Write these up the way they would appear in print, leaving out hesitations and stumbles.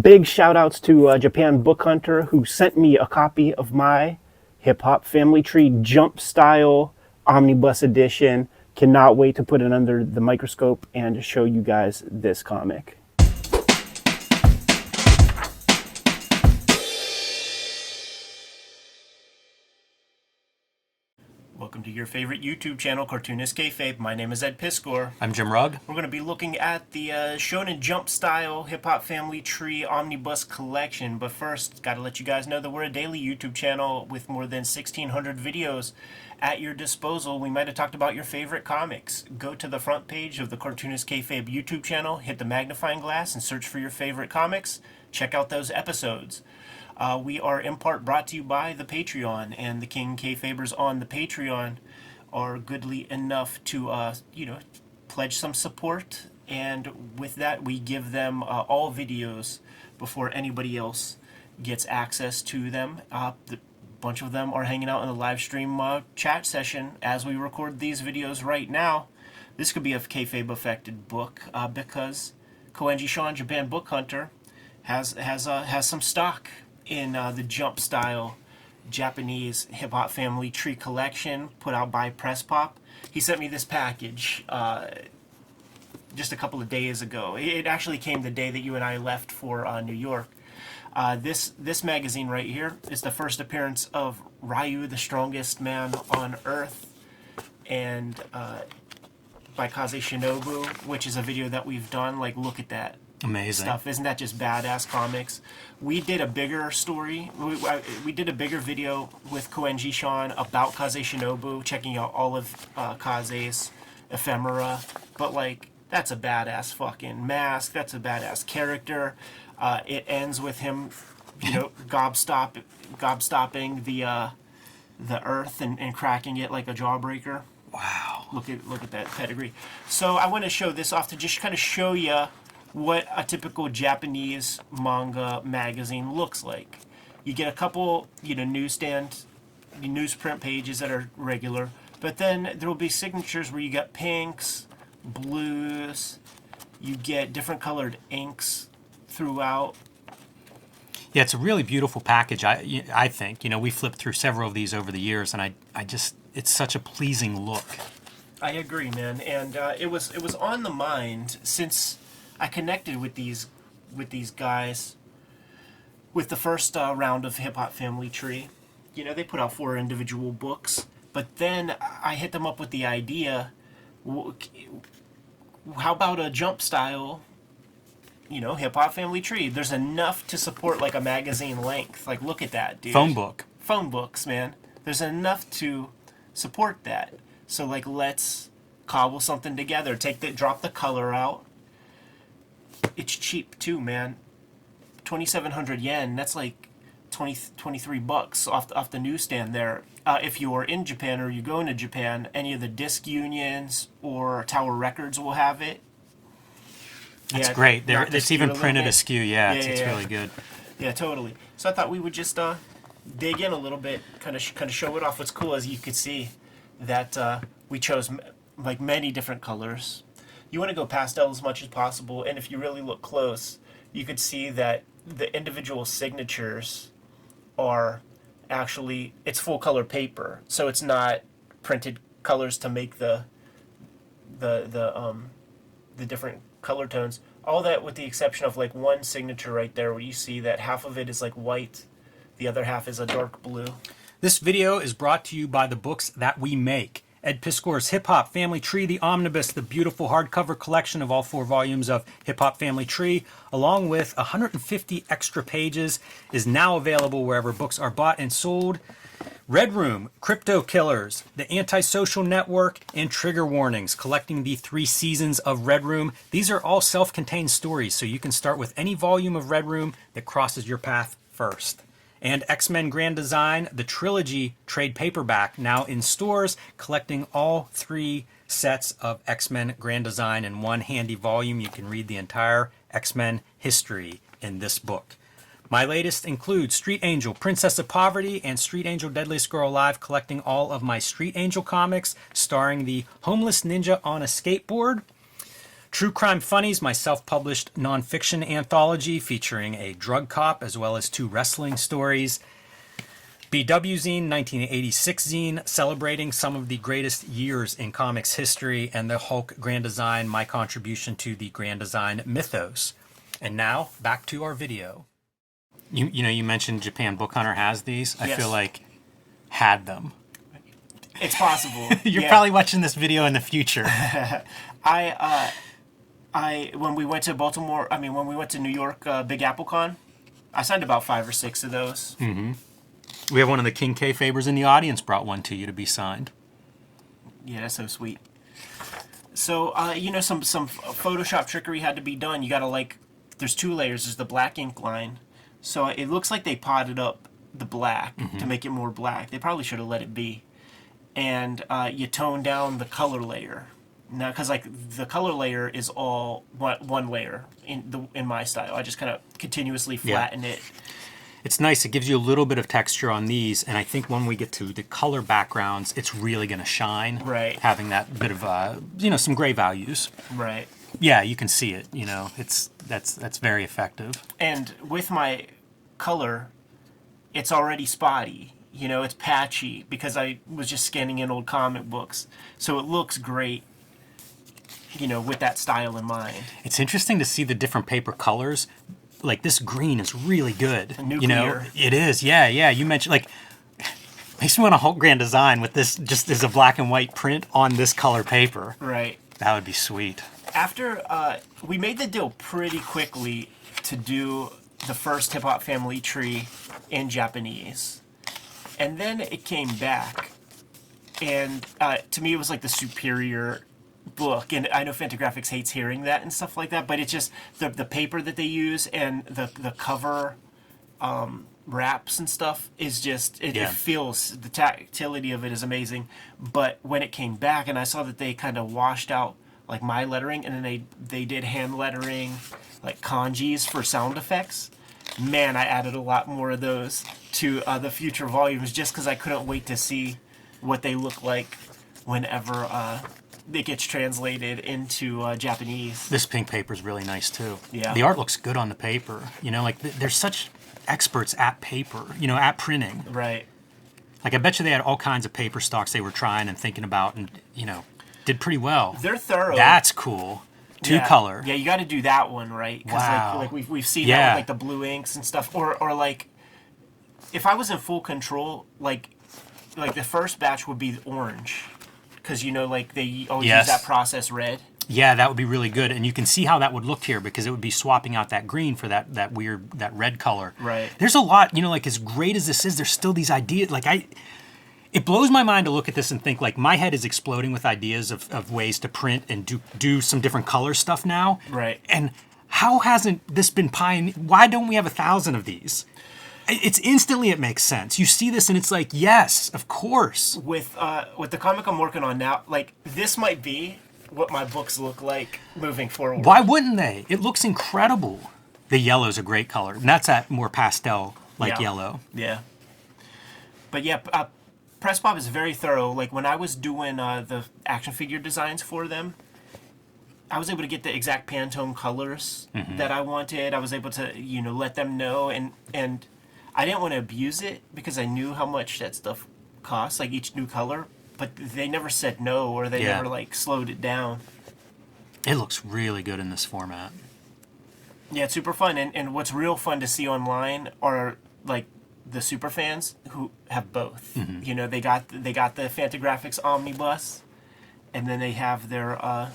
Big shout outs to Japan Book Hunter, who sent me a copy of my Hip Hop Family Tree Jump Style Omnibus Edition. Cannot wait to put it under the microscope and show you guys this comic. Welcome to your favorite YouTube channel, Cartoonist Kayfabe. My name is Ed Piskor. I'm Jim Rugg. We're going to be looking at the Shonen Jump Style Hip Hop Family Tree Omnibus Collection. But first, got to let you guys know that we're a daily YouTube channel with more than 1,600 videos at your disposal. We might have talked about your favorite comics. Go to the front page of the Cartoonist Kayfabe YouTube channel, hit the magnifying glass, and search for your favorite comics. Check out those episodes. We are in part brought to you by the Patreon, and the King Kayfabers on the Patreon are goodly enough to, pledge some support, and with that we give them all videos before anybody else gets access to them. A bunch of them are hanging out in the live stream chat session as we record these videos right now. This could be a Kayfabe affected book because Koenji Sean, Japan Book Hunter, has some stock in the Jump Style Japanese Hip Hop Family Tree Collection put out by Press Pop. He sent me this package just a couple of days ago. It actually came the day that you and I left for New York. This magazine right here is the first appearance of Ryu, the Strongest Man on Earth, and by Kaze Shinobu, which is a video that we've done. Like, look at that. Amazing stuff. Isn't that just badass comics? We did a bigger story. We did a bigger video with Koenji Sean about Kaze Shinobu, checking out all of Kaze's ephemera. But like, that's a badass fucking mask. That's a badass character. It ends with him, gobstopping the earth and cracking it like a jawbreaker. Wow. Look at that pedigree. So I want to show this off to just kind of show you what a typical Japanese manga magazine looks like. You get a couple, newsprint pages that are regular, but then there will be signatures where you get pinks, blues, you get different colored inks throughout. Yeah, it's a really beautiful package. I think we flipped through several of these over the years, and I just it's such a pleasing look. I agree, man, and it was on the mind since I connected with these guys with the first round of Hip Hop Family Tree. They put out 4 individual books, but then I hit them up with the idea, how about a Jump Style, Hip Hop Family Tree? There's enough to support like a magazine length. Like, look at that, dude. Phone books, man. There's enough to support that. So like, let's cobble something together. Drop the color out. It's cheap too, man. 2,700 yen. That's like 23 bucks off the newsstand there. If you are in Japan or you go into Japan, any of the disc unions or Tower Records will have it. That's great. It's even printed askew. It's really good. Yeah, totally. So I thought we would just dig in a little bit, kind of show it off. What's cool is you could see that we chose like many different colors. You want to go pastel as much as possible, and if you really look close, you could see that the individual signatures are actually, it's full color paper, so it's not printed colors to make the different color tones. All that with the exception of like one signature right there where you see that half of it is like white, the other half is a dark blue. This video is brought to you by the books that we make. Ed Piskor's Hip Hop Family Tree, the Omnibus, the beautiful hardcover collection of all 4 volumes of Hip Hop Family Tree, along with 150 extra pages, is now available wherever books are bought and sold. Red Room, Crypto Killers, The Antisocial Network, and Trigger Warnings, collecting the 3 seasons of Red Room. These are all self-contained stories, so you can start with any volume of Red Room that crosses your path first. And X-Men Grand Design, the trilogy trade paperback, now in stores, collecting all 3 sets of X-Men Grand Design in one handy volume. You can read the entire X-Men history in this book. My latest includes Street Angel, Princess of Poverty, and Street Angel, Deadliest Girl Alive, collecting all of my Street Angel comics, starring the homeless ninja on a skateboard. True Crime Funnies, my self-published nonfiction anthology featuring a drug cop as well as 2 wrestling stories. BW Zine, 1986 zine, celebrating some of the greatest years in comics history, and the Hulk Grand Design, my contribution to the Grand Design mythos. And now, back to our video. You mentioned Japan Book Hunter has these. I feel like had them. It's possible. You're probably watching this video in the future. When we went to Baltimore, when we went to New York, Big Apple Con, I signed about 5 or 6 of those. Mm-hmm. We have one of the King Kayfabers in the audience brought one to you to be signed. Yeah, that's so sweet. So, some Photoshop trickery had to be done. You gotta, there's 2 layers. There's the black ink line. So it looks like they potted up the black to make it more black. They probably should have let it be. And you tone down the color layer. Now, because the color layer is all one layer in my style. I just kind of continuously flatten it. It's nice. It gives you a little bit of texture on these, and I think when we get to the color backgrounds, it's really going to shine. Right. Having that bit of some gray values. Right. Yeah, you can see it. That's very effective. And with my color, it's already spotty. It's patchy because I was just scanning in old comic books, so it looks great. With that style in mind. It's interesting to see the different paper colors. Like this green is really good. Nuclear. It is. Yeah. You mentioned makes me want a Hulk Grand Design with this just as a black and white print on this color paper. Right. That would be sweet. After we made the deal pretty quickly to do the first Hip Hop Family Tree in Japanese, and then it came back, and to me it was like the superior book, and I know Fantagraphics hates hearing that and stuff like that, but it's just the paper that they use and the cover wraps and stuff is just it feels, the tactility of it is amazing. But when it came back and I saw that they kind of washed out my lettering, and then they did hand lettering kanjis for sound effects, man, I added a lot more of those to the future volumes just because I couldn't wait to see what they look like whenever it gets translated into Japanese. This pink paper is really nice too. Yeah. The art looks good on the paper. They're such experts at paper, at printing. Right. I bet you they had all kinds of paper stocks they were trying and thinking about, and did pretty well. They're thorough. That's cool. 2 color. Yeah, you got to do that one right. Wow. Because we've seen that with the blue inks and stuff, or if I was in full control, the first batch would be orange. Because they always use that process red. Yeah, that would be really good, and you can see how that would look here because it would be swapping out that green for that red color. Right. There's a lot, as great as this is, there's still these ideas. It blows my mind to look at this and think my head is exploding with ideas of ways to print and do some different color stuff now. Right. And how hasn't this been pioneered? Why don't we have 1,000 of these? It's instantly it makes sense. You see this and it's yes, of course. With the comic I'm working on now, this might be what my books look like moving forward. Why wouldn't they? It looks incredible. The yellow's a great color, and that's that more pastel yellow. Yeah. But yeah, Press Pop is very thorough. When I was doing the action figure designs for them, I was able to get the exact Pantone colors that I wanted. I was able to let them know, and I didn't want to abuse it because I knew how much that stuff costs, each new color, but they never said no, or they never slowed it down. It looks really good in this format. Yeah, it's super fun, and what's real fun to see online are the super fans who have both. They got the Fantagraphics Omnibus, and then they have their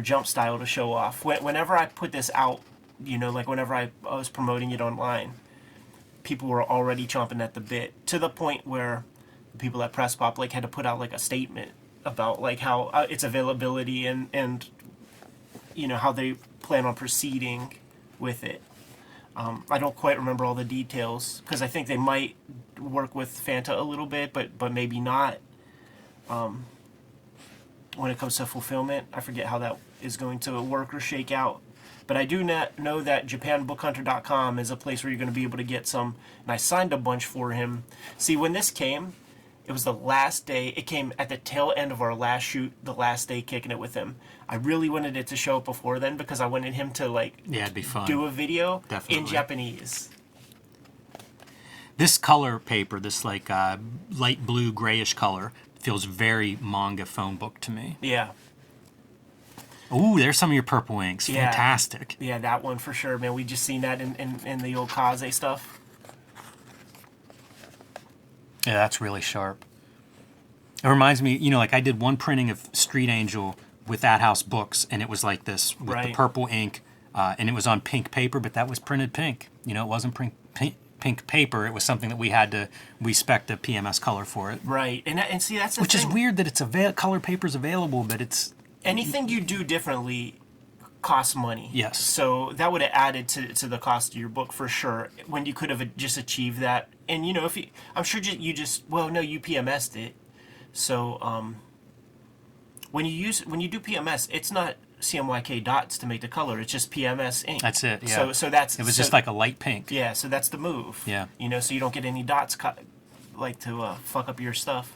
Jump Style to show off. Whenever I put this out, whenever I was promoting it online, people were already chomping at the bit, to the point where the people at Press Pop had to put out a statement about how its availability and how they plan on proceeding with it. I don't quite remember all the details because I think they might work with Fanta a little bit, but maybe not. When it comes to fulfillment, I forget how that is going to work or shake out. But I do know that JapanBookHunter.com is a place where you're going to be able to get some, and I signed a bunch for him. See, when this came, It was the last day. It came at the tail end of our last shoot, the last day kicking it with him. I really wanted it to show up before then because I wanted him to like Yeah, it'd be fun. do a video Definitely. in Japanese. This color paper, this like light blue grayish color, feels very manga phone book to me. Yeah. Ooh, there's some of your purple inks. Yeah. Fantastic. Yeah, that one for sure, man. We just seen that in the old Kaze stuff. Yeah, that's really sharp. It reminds me, you know, like I did one printing of Street Angel with That House Books, and it was like this with the purple ink, and it was on pink paper, but that was printed pink. You know, it wasn't pink paper. It was something that we spec'd a PMS color for it. Right, and see that's the Which thing. is weird that it's color paper's available, but it's Anything you do differently costs money. Yes. So that would have added to the cost of your book for sure. When you could have just achieved that, and you know, if you, I'm sure you PMS'd it. So when you do PMS, it's not CMYK dots to make the color. It's just PMS ink. That's it. Yeah. So that's it was just like a light pink. Yeah. So that's the move. Yeah. You know, so you don't get any dots like to fuck up your stuff.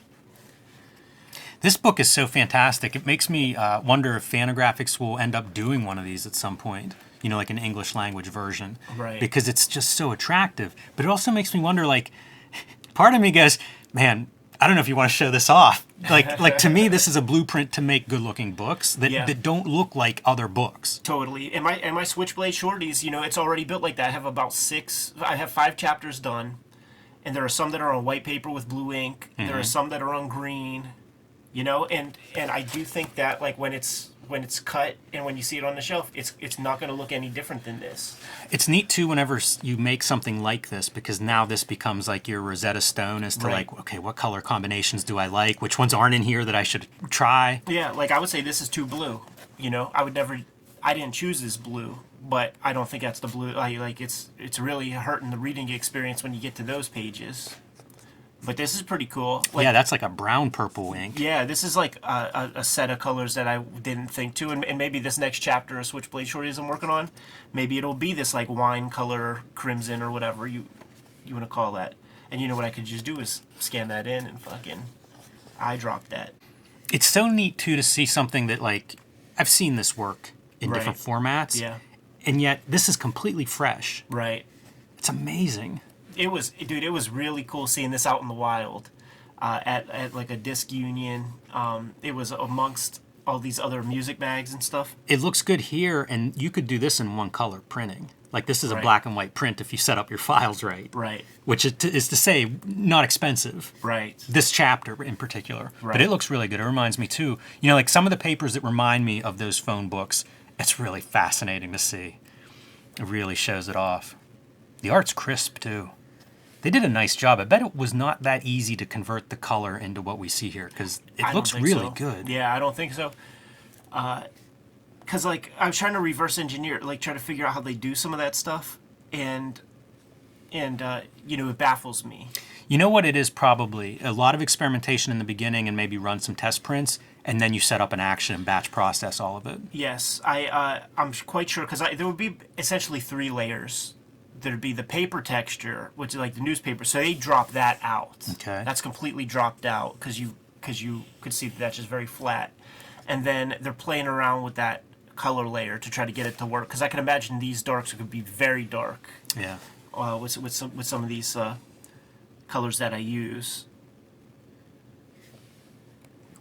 This book is so fantastic. It makes me wonder if Fantagraphics will end up doing one of these at some point. You know, like an English language version. Right. Because it's just so attractive. But it also makes me wonder, like, part of me goes, man, I don't know if you want to show this off. Like to me, this is a blueprint to make good-looking books that don't look like other books. Totally. And my Switchblade shorties, you know, it's already built like that. I have 5 chapters done, and there are some that are on white paper with blue ink. Mm-hmm. There are some that are on green. You know, and I do think that like when it's cut and when you see it on the shelf, it's not going to look any different than this. It's neat too whenever you make something like this, because now this becomes like your Rosetta Stone as to like, okay, what color combinations do I like? Which ones aren't in here that I should try? Yeah, like I would say this is too blue. You know, I didn't choose this blue, but I don't think that's the blue. It's really hurting the reading experience when you get to those pages. But this is pretty cool. Like, yeah, that's like a brown purple ink. Yeah, this is like a set of colors that I didn't think to. And maybe this next chapter of Switchblade Shorties I'm working on, maybe it'll be this like wine color crimson or whatever you want to call that. And you know what I could just do is scan that in and fucking eyedrop that. It's so neat too to see something that like, I've seen this work in different formats. Yeah. And yet this is completely fresh. Right. It's amazing. It was really cool seeing this out in the wild at like a disc union. It was amongst all these other music bags and stuff. It looks good here, and you could do this in one color printing. Like this is a black and white print if you set up your files right. Right. Which is to say, not expensive. Right. This chapter in particular. Right. But it looks really good. It reminds me too, you know, like some of the papers that remind me of those phone books, it's really fascinating to see. It really shows it off. The art's crisp too. They did a nice job. I bet it was not that easy to convert the color into what we see here, because it looks really good. Yeah, I don't think so. Because like I was trying to reverse engineer, like try to figure out how they do some of that stuff, and you know, it baffles me. You know what it is? Probably a lot of experimentation in the beginning, and maybe run some test prints, and then you set up an action and batch process all of it. Yes, I'm quite sure, because there would be essentially 3 layers. There'd be the paper texture, which is like the newspaper. So they drop that out. Okay. That's completely dropped out because you could see that that's just very flat. And then they're playing around with that color layer to try to get it to work. Because I can imagine these darks could be very dark. Yeah. With some of these colors that I use.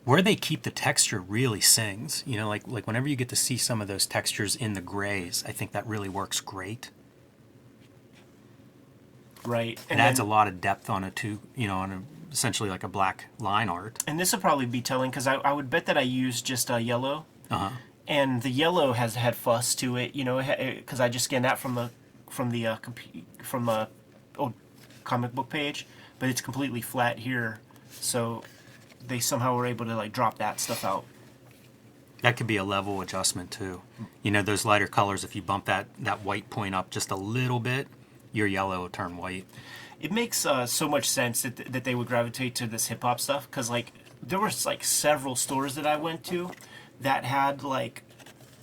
Where they keep the texture really sings. You know, like whenever you get to see some of those textures in the grays, I think that really works great. Right. And it adds a lot of depth on it too, you know, on essentially like a black line art. And this will probably be telling, because I would bet that I used just yellow. Uh-huh. And the yellow has had fuss to it, you know, because I just scanned that from the old comic book page, but it's completely flat here. So they somehow were able to like drop that stuff out. That could be a level adjustment too. You know, those lighter colors, if you bump that white point up just a little bit, your yellow will turn white. It makes so much sense that they would gravitate to this hip hop stuff, because like there was like several stores that I went to that had like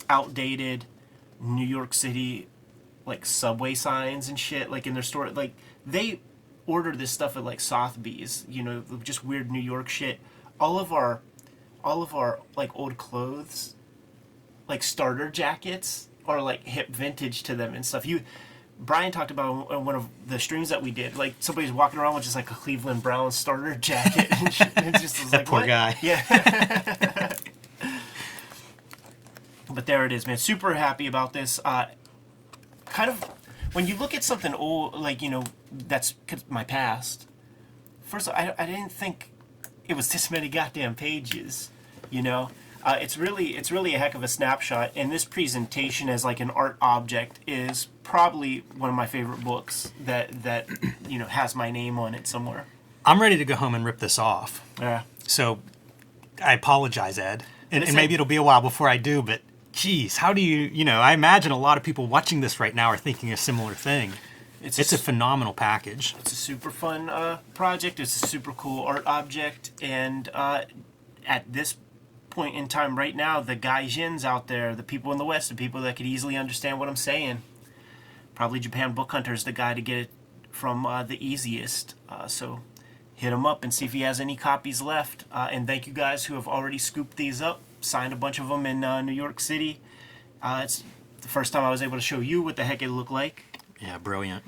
outdated New York City like subway signs and shit like in their store. Like they order this stuff at like Sotheby's, you know, just weird New York shit. All of our like old clothes, like starter jackets, are like hip vintage to them and stuff. Brian talked about on one of the streams that we did, like somebody's walking around with just like a Cleveland Browns starter jacket. And shit. And it just was that like, poor what? guy. Yeah. But there it is, man. Super happy about this. Kind of, when you look at something old, like, you know, that's my past. First, I didn't think it was this many goddamn pages, you know. It's really a heck of a snapshot, and this presentation as like an art object is probably one of my favorite books that you know has my name on it somewhere. I'm ready to go home and rip this off. Yeah. So I apologize, Ed, and maybe it'll be a while before I do. But geez, how do you know? I imagine a lot of people watching this right now are thinking a similar thing. It's a phenomenal package. It's a super fun project. It's a super cool art object, and at this point in time right now, the gaijins out there, the people in the West, the people that could easily understand what I'm saying, probably Japan Book Hunter is the guy to get it from the easiest. So hit him up and see if he has any copies left. And thank you guys who have already scooped these up, signed a bunch of them in New York City. It's the first time I was able to show you what the heck it looked like. Yeah, brilliant.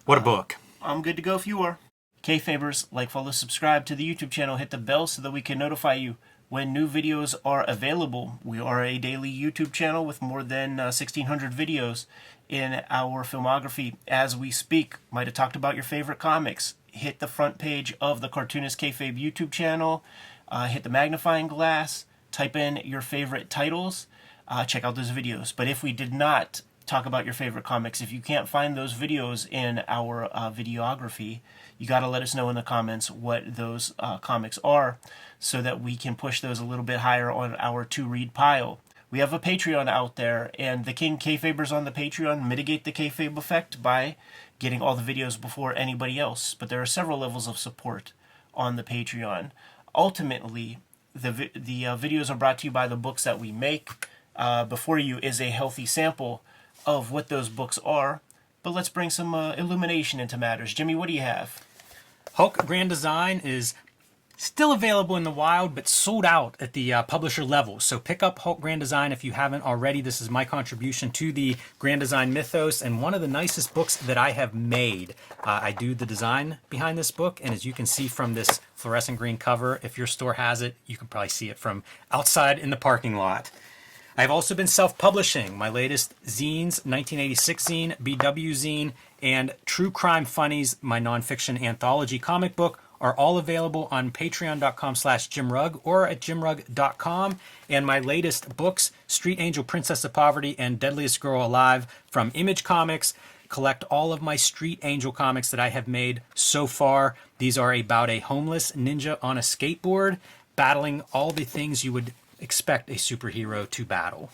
What a book. I'm good to go if you are. Kayfabers, like, follow, subscribe to the YouTube channel, hit the bell so that we can notify you when new videos are available. We are a daily YouTube channel with more than 1,600 videos in our filmography as we speak. Might have talked about your favorite comics. Hit the front page of the Cartoonist Kayfabe YouTube channel. Hit the magnifying glass. Type in your favorite titles. Check out those videos. But if we did not talk about your favorite comics, if you can't find those videos in our videography, you got to let us know in the comments what those comics are so that we can push those a little bit higher on our to-read pile. We have a Patreon out there, and the King Kayfabers on the Patreon mitigate the kayfabe effect by getting all the videos before anybody else. But there are several levels of support on the Patreon. Ultimately, the videos are brought to you by the books that we make. Before you is a healthy sample of what those books are. But let's bring some illumination into matters. Jimmy, what do you have? Hulk Grand Design is still available in the wild, but sold out at the publisher level. So pick up Hulk Grand Design if you haven't already. This is my contribution to the Grand Design mythos and one of the nicest books that I have made. I do the design behind this book, and as you can see from this fluorescent green cover, if your store has it, you can probably see it from outside in the parking lot. I've also been self-publishing. My latest zines, 1986 zine, BW zine, and True Crime Funnies, my nonfiction anthology comic book, are all available on patreon.com/JimRugg or at jimrugg.com. And my latest books, Street Angel, Princess of Poverty, and Deadliest Girl Alive from Image Comics. Collect all of my Street Angel comics that I have made so far. These are about a homeless ninja on a skateboard battling all the things you would expect a superhero to battle.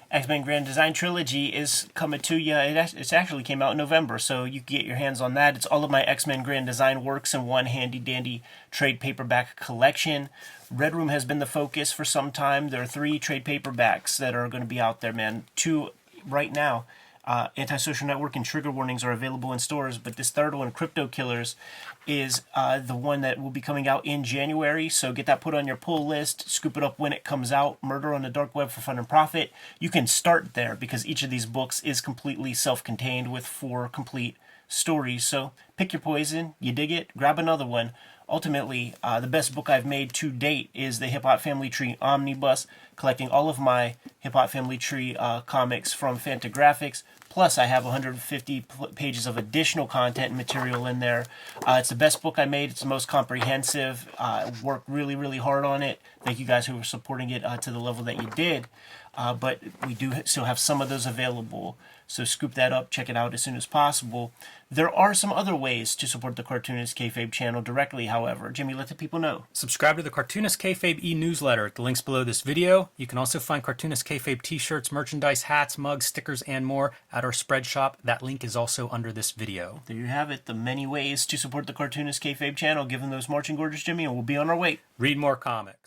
X-Men Grand Design Trilogy is coming to you. It actually came out in November, so you can get your hands on that. It's all of my X-Men Grand Design works in one handy-dandy trade paperback collection. Red Room has been the focus for some time. There are 3 trade paperbacks that are going to be out there, man. 2 right now. Antisocial Network and Trigger Warnings are available in stores, but this third one, Crypto Killers, is the one that will be coming out in January, so get that put on your pull list, scoop it up when it comes out. Murder on the Dark Web for Fun and Profit. You can start there because each of these books is completely self-contained with 4 complete stories, so pick your poison, you dig it, grab another one. Ultimately, the best book I've made to date is the Hip Hop Family Tree Omnibus, collecting all of my Hip Hop Family Tree comics from Fantagraphics. Plus, I have 150 pages of additional content and material in there. It's the best book I made. It's the most comprehensive. Worked really, really hard on it. Thank you guys who were supporting it to the level that you did. But we do still have some of those available. So scoop that up, check it out as soon as possible. There are some other ways to support the Cartoonist Kayfabe channel directly, however. Jimmy, let the people know. Subscribe to the Cartoonist Kayfabe e-newsletter. The link's below this video. You can also find Cartoonist Kayfabe t-shirts, merchandise, hats, mugs, stickers, and more at our spread shop. That link is also under this video. There you have it, the many ways to support the Cartoonist Kayfabe channel. Give them those marching orders, Jimmy, and we'll be on our way. Read more comics.